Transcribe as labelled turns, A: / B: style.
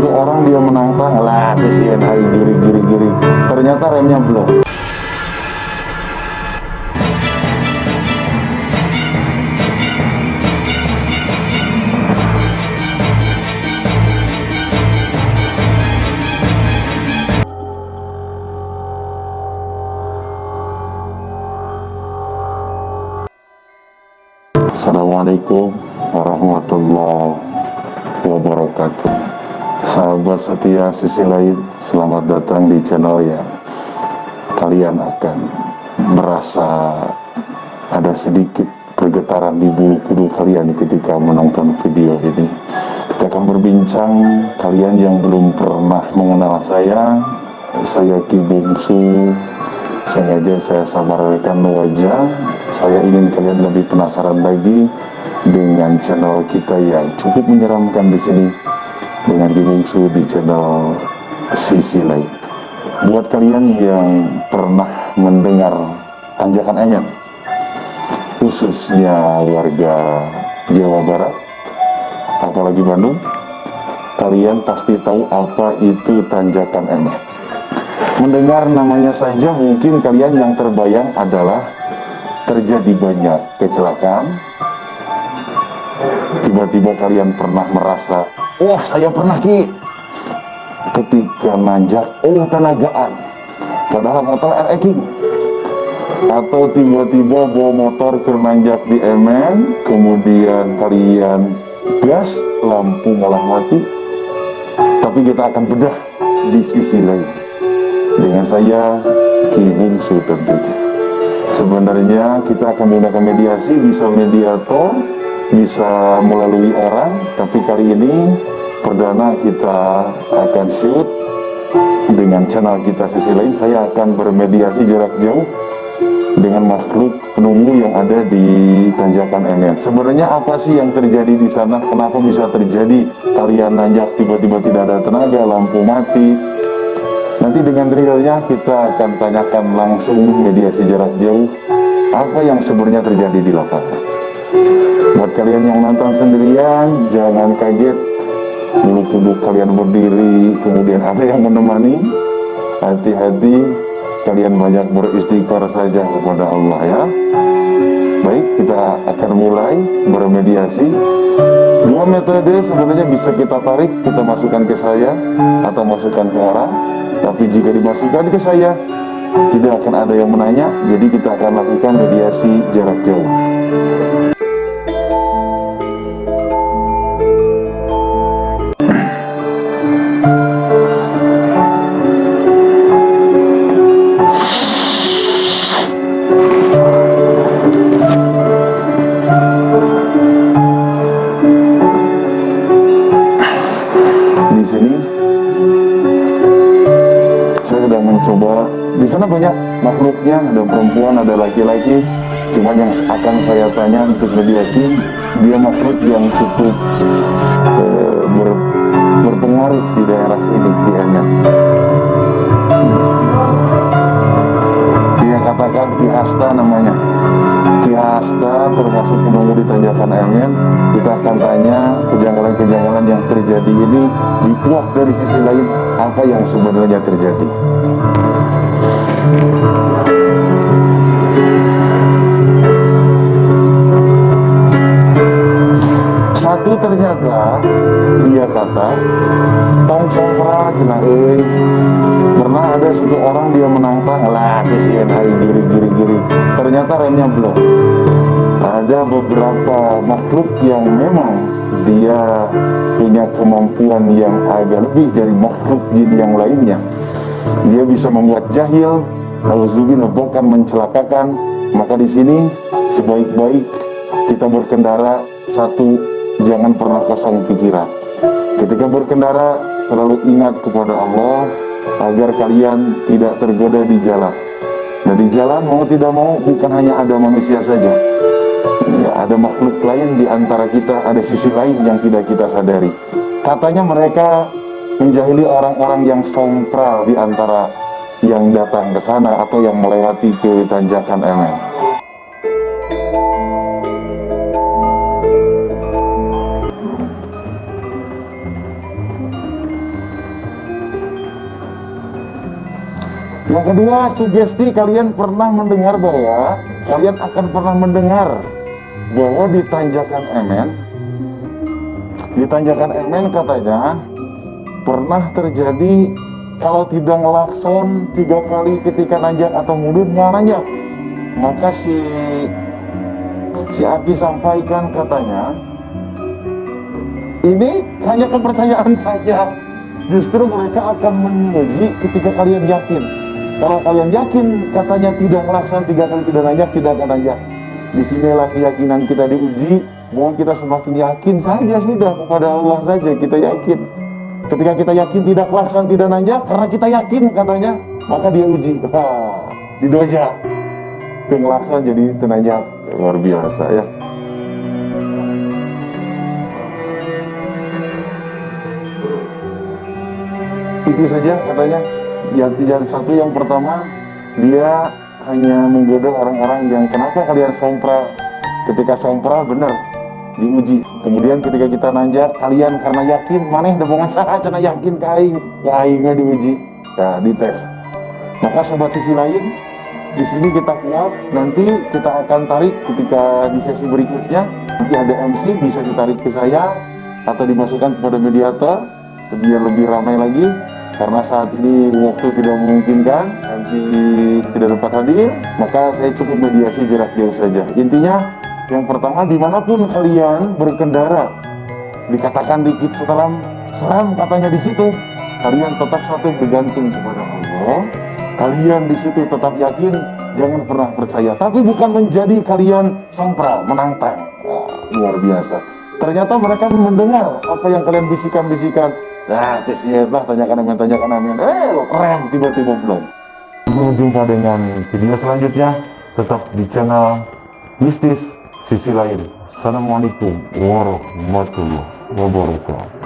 A: satu orang dia menantang, lah kesian hari giri, ternyata remnya belum. Assalamualaikum warahmatullahi wabarakatuh. Sahabat setia sisi lain, selamat datang di channel yang kalian akan merasa ada sedikit pergetaran di bulu kuduk kalian ketika menonton video ini. Kita akan berbincang, kalian yang belum pernah mengenal saya Ki Bungsu. Sengaja saya samarkan wajah, saya ingin kalian lebih penasaran lagi dengan channel kita yang cukup menyeramkan di sini, dengan Ki Bungsu di channel Sisi Lain. Buat kalian yang pernah mendengar tanjakan Emen, khususnya warga Jawa Barat, apalagi Bandung, kalian pasti tahu apa itu tanjakan Emen. Mendengar namanya saja mungkin kalian yang terbayang adalah terjadi banyak kecelakaan. Tiba-tiba kalian pernah merasa, wah saya pernah Ki, ketika nanjak, oh tenagaan, padahal motor RX. Atau tiba-tiba bawa motor ke nanjak di Emen, kemudian kalian gas, lampu malah mati. Tapi kita akan bedah di sisi lain dengan saya Ki Bungsu tentunya. Sebenarnya kita akan menggunakan mediasi, bisa mediator, bisa melalui orang, tapi kali ini perdana kita akan shoot dengan channel kita Sisi Lain. Saya akan bermediasi jarak jauh dengan makhluk penunggu yang ada di tanjakan Emen. Sebenarnya apa sih yang terjadi di sana? Kenapa bisa terjadi kalian nanjak tiba-tiba tidak ada tenaga, lampu mati? Nanti dengan realnya kita akan tanyakan langsung mediasi jarak jauh apa yang sebenarnya terjadi di lapangan. Buat kalian yang nonton sendirian, jangan kaget bulu kuduk kalian berdiri kemudian ada yang menemani. Hati-hati, kalian banyak beristighfar saja kepada Allah ya. Baik, kita akan mulai bermediasi. Dua metode sebenarnya bisa kita tarik, kita masukkan ke saya atau masukkan ke orang. Tapi jika dimasukkan ke saya, tidak akan ada yang menanya, jadi kita akan lakukan mediasi jarak jauh. Di sini mencoba, di sana banyak makhluknya, ada perempuan, ada laki-laki. Cuma yang akan saya tanya untuk mediasi, dia makhluk yang cukup berpengaruh di daerah sini, di Emen. Dia katakan Ki Hasta namanya. Ki Hasta termasuk penunggu di tanjakan Emen. Kita akan tanya kejanggalan-kejanggalan yang terjadi ini, dikuak dari sisi lain apa yang sebenarnya terjadi. Satu ternyata dia kata tong sompra cenah euy, pernah ada satu orang dia menantang, lah kesian hari giri, ternyata remnya belum. Ada beberapa makhluk yang memang dia punya kemampuan yang agak lebih dari makhluk jin yang lainnya. Dia bisa membuat jahil, auzubillah, bahkan mencelakakan. Maka di sini sebaik-baik kita berkendara, satu, jangan pernah kosong pikiran. Ketika berkendara selalu ingat kepada Allah agar kalian tidak tergoda di jalan. Nah di jalan mau tidak mau bukan hanya ada manusia saja, ya, ada makhluk lain di antara kita, ada sisi lain yang tidak kita sadari. Katanya mereka menjahili orang-orang yang sompral di antara yang datang ke sana atau yang melewati ke tanjakan Emen. Yang kedua, sugesti. Kalian pernah mendengar bahwa kalian akan pernah mendengar bahwa di Tanjakan Emen katanya pernah terjadi kalau tidak ngelakson 3 kali ketika nanjak atau mundur nggak nanjak. Maka si Aki sampaikan katanya, ini hanya kepercayaan saja. Justru mereka akan menguji ketika kalian yakin. Kalau kalian yakin katanya tidak ngelakson 3 kali tidak nanjak, tidak akan nanjak. Disinilah keyakinan kita diuji. Mohon kita semakin yakin saja sudah kepada Allah saja, kita yakin. Ketika kita yakin tidak kelaksan, tidak nanjak, karena kita yakin katanya, maka dia uji. Didoja. Kelaksan jadi tenanjak. Luar biasa ya. Itu saja katanya. Yang pertama, dia hanya menggoda orang-orang yang kenapa kalian sompral. Ketika sompral benar diuji. Kemudian ketika kita nanjak, kalian karena yakin, maneh debongan saha cenah yakin ka aing diuji. Nah, dites. Maka sobat sisi lain, di sini kita kuat, nanti kita akan tarik ketika di sesi berikutnya. Nanti ada MC bisa ditarik ke saya atau dimasukkan kepada mediator biar lebih ramai lagi. Karena saat ini waktu tidak memungkinkan, MC tidak dapat hadir, maka saya cukup mediasi jarak jauh saja. Intinya, yang pertama, dimanapun kalian berkendara, dikatakan dikit setelah seram katanya di situ, kalian tetap satu bergantung kepada Allah. Kalian di situ tetap yakin, jangan pernah percaya. Tapi bukan menjadi kalian sompral, menantang. Luar biasa. Ternyata mereka mendengar apa yang kalian bisikan-bisikan. Nah, siapa tanyakan amin. Rem tiba-tiba belum. Berjumpa dengan video selanjutnya. Tetap di channel Mistis Sisi Lain. Assalamualaikum warahmatullahi wabarakatuh.